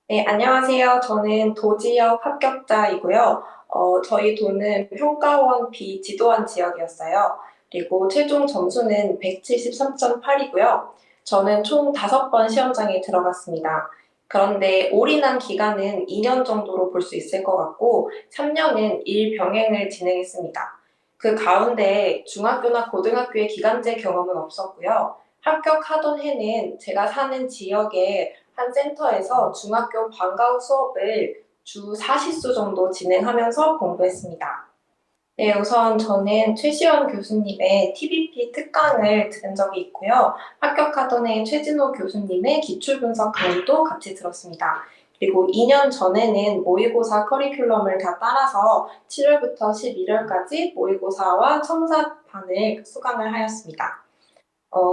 네, 안녕하세요. 저는 도지역 합격자이고요. 저희 도는 평가원 비지도한 지역이었어요. 그리고 최종 점수는 173.8이고요. 저는 총 5번 시험장에 들어갔습니다. 그런데 올인한 기간은 2년 정도로 볼 수 있을 것 같고, 3년은 일 병행을 진행했습니다. 그 가운데 중학교나 고등학교의 기간제 경험은 없었고요. 합격하던 해는 제가 사는 지역에 한 센터에서 중학교 방과 후 수업을 주 40수 정도 진행하면서 공부했습니다. 네, 우선 저는 최시원 교수님의 TBP 특강을 들은 적이 있고요. 합격하던 해 최진호 교수님의 기출분석 강의도 같이 들었습니다. 그리고 2년 전에는 모의고사 커리큘럼을 다 따라서 7월부터 11월까지 모의고사와 첨사반을 수강을 하였습니다.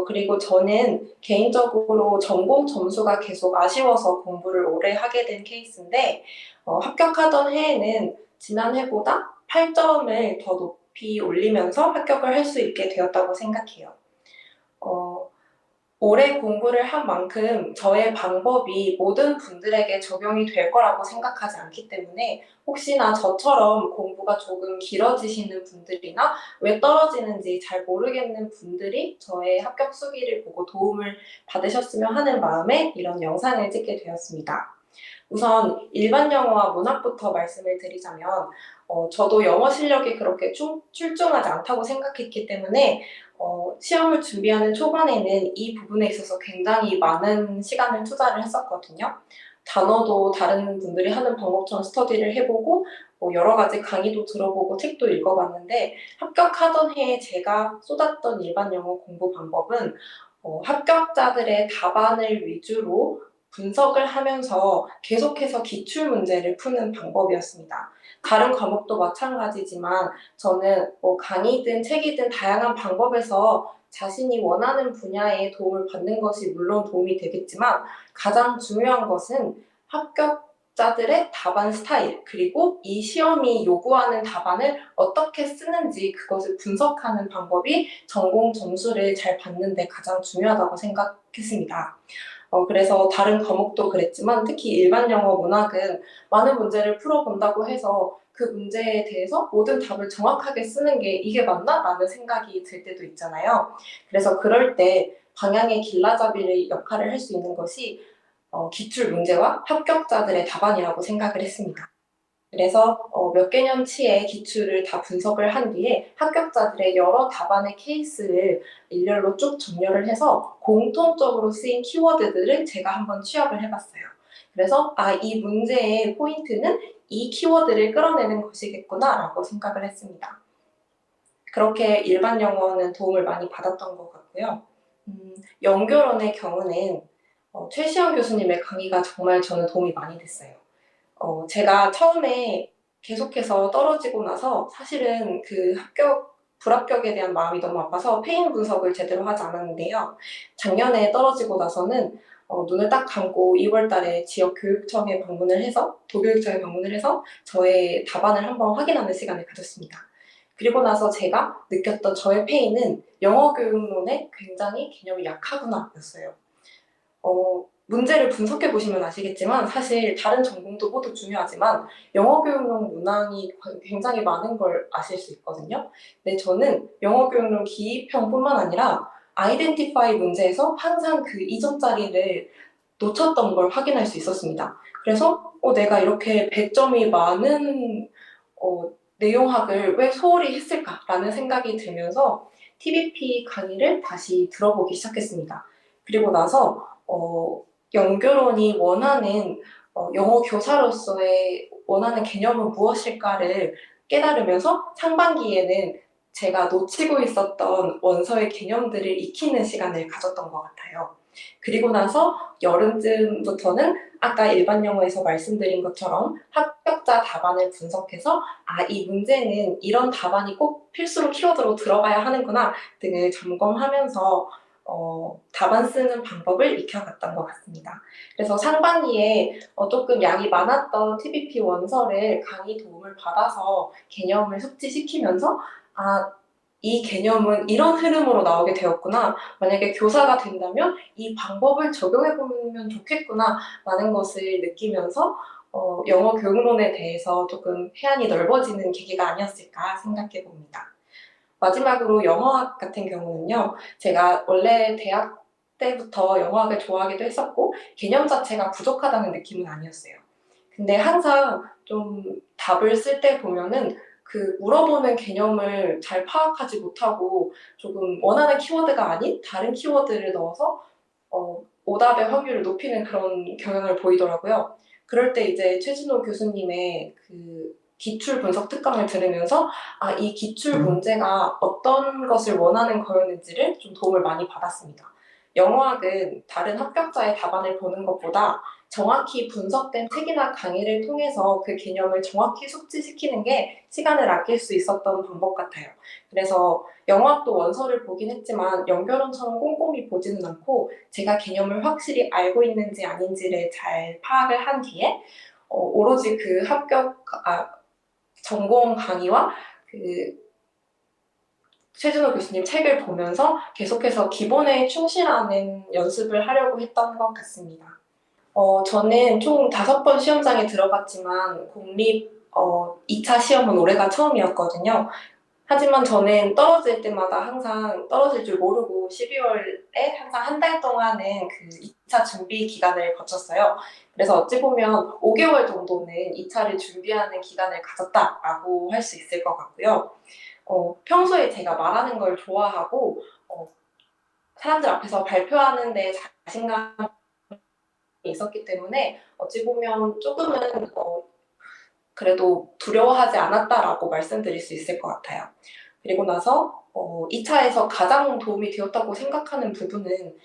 그리고 저는 개인적으로 전공 점수가 계속 아쉬워서 공부를 오래 하게 된 케이스인데, 합격하던 해에는 지난 해보다 8점을 더 높이 올리면서 합격을 할 수 있게 되었다고 생각해요. 어, 오래 공부를 한 만큼 저의 방법이 모든 분들에게 적용이 될 거라고 생각하지 않기 때문에 혹시나 저처럼 공부가 조금 길어지시는 분들이나 왜 떨어지는지 잘 모르겠는 분들이 저의 합격 수기를 보고 도움을 받으셨으면 하는 마음에 이런 영상을 찍게 되었습니다. 우선 일반 영어와 문학부터 말씀을 드리자면 저도 영어 실력이 그렇게 출중하지 않다고 생각했기 때문에 시험을 준비하는 초반에는 이 부분에 있어서 굉장히 많은 시간을 투자를 했었거든요. 단어도 다른 분들이 하는 방법처럼 스터디를 해보고 여러 가지 강의도 들어보고 책도 읽어봤는데 합격하던 해에 제가 쏟았던 일반 영어 공부 방법은 합격자들의 답안을 위주로 분석을 하면서 계속해서 기출 문제를 푸는 방법이었습니다. 다른 과목도 마찬가지지만 저는 강의든 책이든 다양한 방법에서 자신이 원하는 분야에 도움을 받는 것이 물론 도움이 되겠지만 가장 중요한 것은 합격자들의 답안 스타일 그리고 이 시험이 요구하는 답안을 어떻게 쓰는지 그것을 분석하는 방법이 전공 점수를 잘 받는 데 가장 중요하다고 생각했습니다. 그래서 다른 과목도 그랬지만 특히 일반 영어 문학은 많은 문제를 풀어본다고 해서 그 문제에 대해서 모든 답을 정확하게 쓰는 게 이게 맞나? 라는 생각이 들 때도 있잖아요. 그래서 그럴 때 방향의 길라잡이의 역할을 할 수 있는 것이 기출 문제와 합격자들의 답안이라고 생각을 했습니다. 그래서 몇 개년치의 기출을 다 분석을 한 뒤에 합격자들의 여러 답안의 케이스를 일렬로 쭉 정렬을 해서 공통적으로 쓰인 키워드들을 제가 한번 취합을 해봤어요. 그래서 이 문제의 포인트는 이 키워드를 끌어내는 것이겠구나라고 생각을 했습니다. 그렇게 일반 영어는 도움을 많이 받았던 것 같고요. 연결원의 경우는 최시영 교수님의 강의가 정말 저는 도움이 많이 됐어요. 제가 처음에 계속해서 떨어지고 나서 사실은 그 불합격에 대한 마음이 너무 아파서 페인 분석을 제대로 하지 않았는데요. 작년에 떨어지고 나서는 눈을 딱 감고 2월 달에 지역 교육청에 방문을 해서, 도교육청에 방문을 해서 저의 답안을 한번 확인하는 시간을 가졌습니다. 그리고 나서 제가 느꼈던 저의 페인은 영어 교육론에 굉장히 개념이 약하구나 였어요. 문제를 분석해 보시면 아시겠지만 사실 다른 전공도 모두 중요하지만 영어 교육용 문항이 굉장히 많은 걸 아실 수 있거든요. 근데 저는 영어 교육용 기입형뿐만 아니라 아이덴티파이 문제에서 항상 그 이전 자리를 놓쳤던 걸 확인할 수 있었습니다. 그래서 내가 이렇게 배점이 많은 내용학을 왜 소홀히 했을까라는 생각이 들면서 TBP 강의를 다시 들어보기 시작했습니다. 그리고 나서 연결원이 원하는 영어 교사로서의 원하는 개념은 무엇일까를 깨달으면서 상반기에는 제가 놓치고 있었던 원서의 개념들을 익히는 시간을 가졌던 것 같아요. 그리고 나서 여름쯤부터는 아까 일반 영어에서 말씀드린 것처럼 합격자 답안을 분석해서 이 문제는 이런 답안이 꼭 필수로 키워드로 들어가야 하는구나 등을 점검하면서 답안 쓰는 방법을 익혀갔던 것 같습니다. 그래서 상반기에 조금 양이 많았던 TBP 원서를 강의 도움을 받아서 개념을 숙지시키면서 이 개념은 이런 흐름으로 나오게 되었구나. 만약에 교사가 된다면 이 방법을 적용해 보면 좋겠구나. 라는 것을 느끼면서 영어 교육론에 대해서 조금 해안이 넓어지는 계기가 아니었을까 생각해 봅니다. 마지막으로 영어학 같은 경우는요. 제가 원래 대학 때부터 영어학을 좋아하기도 했었고 개념 자체가 부족하다는 느낌은 아니었어요. 근데 항상 좀 답을 쓸 때 보면은 그 물어보는 개념을 잘 파악하지 못하고 조금 원하는 키워드가 아닌 다른 키워드를 넣어서 오답의 확률을 높이는 그런 경향을 보이더라고요. 그럴 때 이제 최진호 교수님의 그 기출 분석 특강을 들으면서 이 기출 문제가 어떤 것을 원하는 거였는지를 좀 도움을 많이 받았습니다. 영어학은 다른 합격자의 답안을 보는 것보다 정확히 분석된 책이나 강의를 통해서 그 개념을 정확히 숙지시키는 게 시간을 아낄 수 있었던 방법 같아요. 그래서 영어학도 원서를 보긴 했지만 연결원처럼 꼼꼼히 보지는 않고 제가 개념을 확실히 알고 있는지 아닌지를 잘 파악을 한 뒤에 오로지 그 전공 강의와 그 최진호 교수님 책을 보면서 계속해서 기본에 충실하는 연습을 하려고 했던 것 같습니다. 저는 총 5번 시험장에 들어갔지만 공립 2차 시험은 올해가 처음이었거든요. 하지만 저는 떨어질 때마다 항상 떨어질 줄 모르고 12월에 항상 한 달 동안은 그 2차 준비 기간을 거쳤어요. 그래서 어찌 보면 5개월 정도는 2차를 준비하는 기간을 가졌다라고 할 수 있을 것 같고요. 평소에 제가 말하는 걸 좋아하고 사람들 앞에서 발표하는 데 자신감이 있었기 때문에 어찌 보면 조금은 그래도 두려워하지 않았다라고 말씀드릴 수 있을 것 같아요. 그리고 나서 2차에서 가장 도움이 되었다고 생각하는 부분은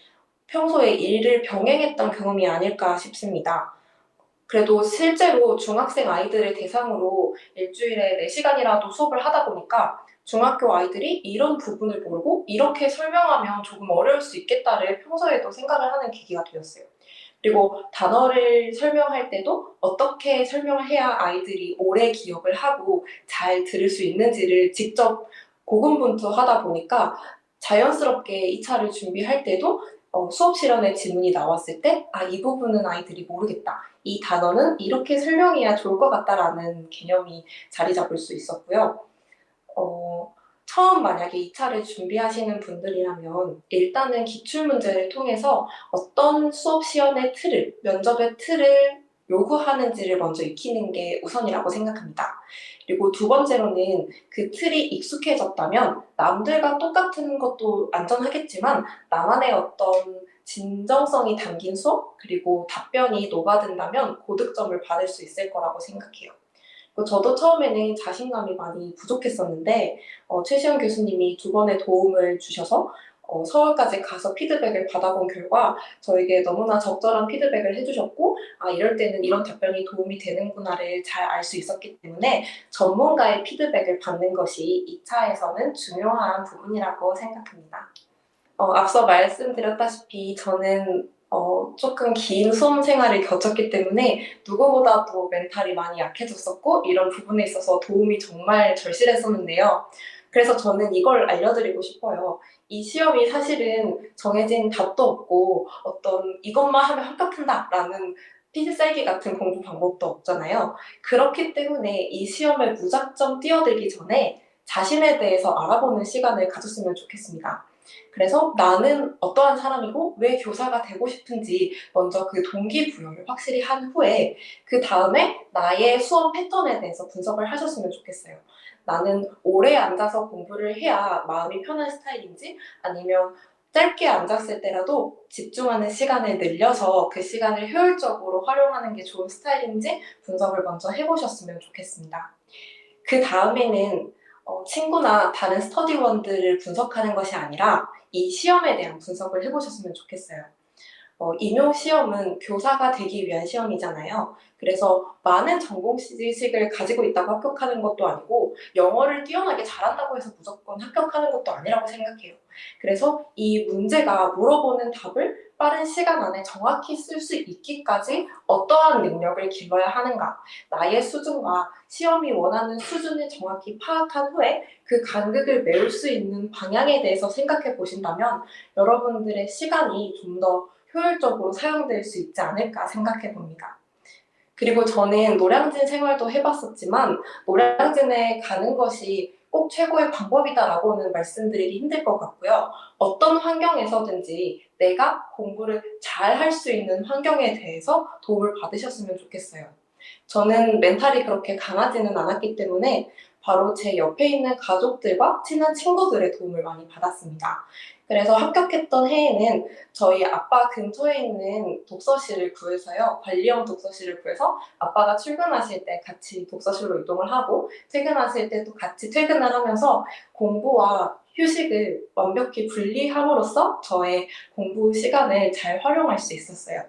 평소에 일을 병행했던 경험이 아닐까 싶습니다. 그래도 실제로 중학생 아이들을 대상으로 일주일에 4시간이라도 수업을 하다 보니까 중학교 아이들이 이런 부분을 모르고 이렇게 설명하면 조금 어려울 수 있겠다를 평소에도 생각을 하는 계기가 되었어요. 그리고 단어를 설명할 때도 어떻게 설명을 해야 아이들이 오래 기억을 하고 잘 들을 수 있는지를 직접 고군분투하다 보니까 자연스럽게 2차를 준비할 때도 수업 실현의 지문이 나왔을 때 이 부분은 아이들이 모르겠다. 이 단어는 이렇게 설명해야 좋을 것 같다라는 개념이 자리 잡을 수 있었고요. 처음 만약에 2차를 준비하시는 분들이라면 일단은 기출문제를 통해서 어떤 수업 시연의 틀을, 면접의 틀을 요구하는지를 먼저 익히는 게 우선이라고 생각합니다. 그리고 두 번째로는 그 틀이 익숙해졌다면 남들과 똑같은 것도 안전하겠지만 나만의 어떤 진정성이 담긴 수업, 그리고 답변이 녹아든다면 고득점을 받을 수 있을 거라고 생각해요. 저도 처음에는 자신감이 많이 부족했었는데 최시영 교수님이 2번의 도움을 주셔서 서울까지 가서 피드백을 받아본 결과 저에게 너무나 적절한 피드백을 해주셨고 이럴 때는 이런 답변이 도움이 되는구나를 잘 알 수 있었기 때문에 전문가의 피드백을 받는 것이 2차에서는 중요한 부분이라고 생각합니다. 앞서 말씀드렸다시피 저는 조금 긴 수험 생활을 거쳤기 때문에 누구보다도 멘탈이 많이 약해졌었고 이런 부분에 있어서 도움이 정말 절실했었는데요. 그래서 저는 이걸 알려드리고 싶어요. 이 시험이 사실은 정해진 답도 없고 어떤 이것만 하면 합격한다라는 필살기 같은 공부 방법도 없잖아요. 그렇기 때문에 이 시험을 무작정 뛰어들기 전에 자신에 대해서 알아보는 시간을 가졌으면 좋겠습니다. 그래서 나는 어떠한 사람이고 왜 교사가 되고 싶은지 먼저 그 동기부여를 확실히 한 후에 그 다음에 나의 수업 패턴에 대해서 분석을 하셨으면 좋겠어요. 나는 오래 앉아서 공부를 해야 마음이 편한 스타일인지 아니면 짧게 앉았을 때라도 집중하는 시간을 늘려서 그 시간을 효율적으로 활용하는 게 좋은 스타일인지 분석을 먼저 해보셨으면 좋겠습니다. 그 다음에는 친구나 다른 스터디원들을 분석하는 것이 아니라 이 시험에 대한 분석을 해보셨으면 좋겠어요. 임용 시험은 교사가 되기 위한 시험이잖아요. 그래서 많은 전공 지식을 가지고 있다고 합격하는 것도 아니고 영어를 뛰어나게 잘한다고 해서 무조건 합격하는 것도 아니라고 생각해요. 그래서 이 문제가 물어보는 답을 빠른 시간 안에 정확히 쓸 수 있기까지 어떠한 능력을 길러야 하는가, 나의 수준과 시험이 원하는 수준을 정확히 파악한 후에 그 간극을 메울 수 있는 방향에 대해서 생각해 보신다면 여러분들의 시간이 좀 더 효율적으로 사용될 수 있지 않을까 생각해 봅니다. 그리고 저는 노량진 생활도 해봤었지만 노량진에 가는 것이 꼭 최고의 방법이다라고는 말씀드리기 힘들 것 같고요. 어떤 환경에서든지 내가 공부를 잘 할 수 있는 환경에 대해서 도움을 받으셨으면 좋겠어요. 저는 멘탈이 그렇게 강하지는 않았기 때문에 바로 제 옆에 있는 가족들과 친한 친구들의 도움을 많이 받았습니다. 그래서 합격했던 해에는 저희 아빠 근처에 있는 독서실을 구해서요, 관리형 독서실을 구해서 아빠가 출근하실 때 같이 독서실로 이동을 하고 퇴근하실 때도 같이 퇴근을 하면서 공부와 휴식을 완벽히 분리함으로써 저의 공부 시간을 잘 활용할 수 있었어요.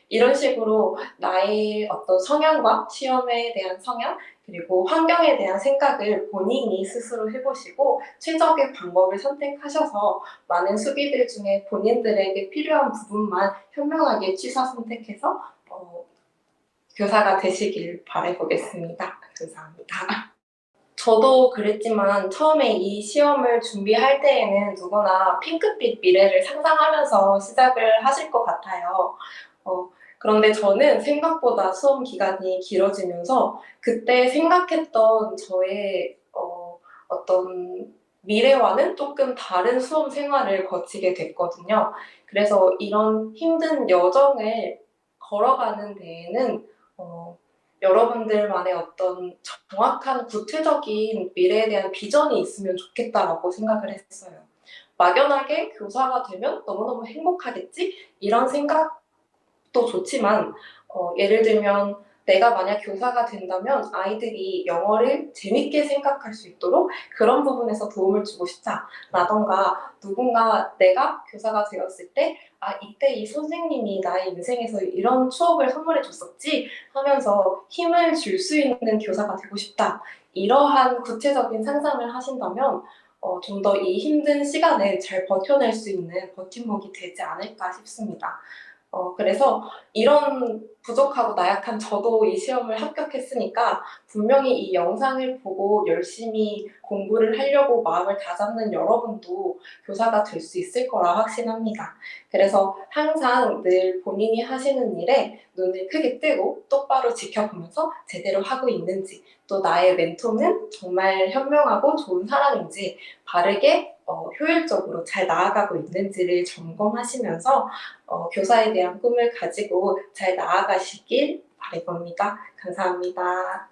이런 식으로 나의 어떤 성향과 시험에 대한 성향, 그리고 환경에 대한 생각을 본인이 스스로 해보시고 최적의 방법을 선택하셔서 많은 수기들 중에 본인들에게 필요한 부분만 현명하게 취사 선택해서 교사가 되시길 바라보겠습니다. 감사합니다. 저도 그랬지만 처음에 이 시험을 준비할 때에는 누구나 핑크빛 미래를 상상하면서 시작을 하실 것 같아요. 어, 그런데 저는 생각보다 수험 기간이 길어지면서 그때 생각했던 저의 어떤 미래와는 조금 다른 수험 생활을 거치게 됐거든요. 그래서 이런 힘든 여정을 걸어가는 데에는 여러분들만의 어떤 정확한 구체적인 미래에 대한 비전이 있으면 좋겠다라고 생각을 했어요. 막연하게 교사가 되면 너무너무 행복하겠지? 이런 생각도 좋지만, 예를 들면 내가 만약 교사가 된다면 아이들이 영어를 재밌게 생각할 수 있도록 그런 부분에서 도움을 주고 싶다라던가 누군가 내가 교사가 되었을 때 이때 이 선생님이 나의 인생에서 이런 추억을 선물해 줬었지 하면서 힘을 줄 수 있는 교사가 되고 싶다. 이러한 구체적인 상상을 하신다면 좀 더 이 힘든 시간을 잘 버텨낼 수 있는 버팀목이 되지 않을까 싶습니다. 그래서 이런 부족하고 나약한 저도 이 시험을 합격했으니까 분명히 이 영상을 보고 열심히 공부를 하려고 마음을 다잡는 여러분도 교사가 될 수 있을 거라 확신합니다. 그래서 항상 늘 본인이 하시는 일에 눈을 크게 뜨고 똑바로 지켜보면서 제대로 하고 있는지, 또 나의 멘토는 정말 현명하고 좋은 사람인지 바르게 효율적으로 잘 나아가고 있는지를 점검하시면서 교사에 대한 꿈을 가지고 잘 나아가시길 바라봅니다. 감사합니다.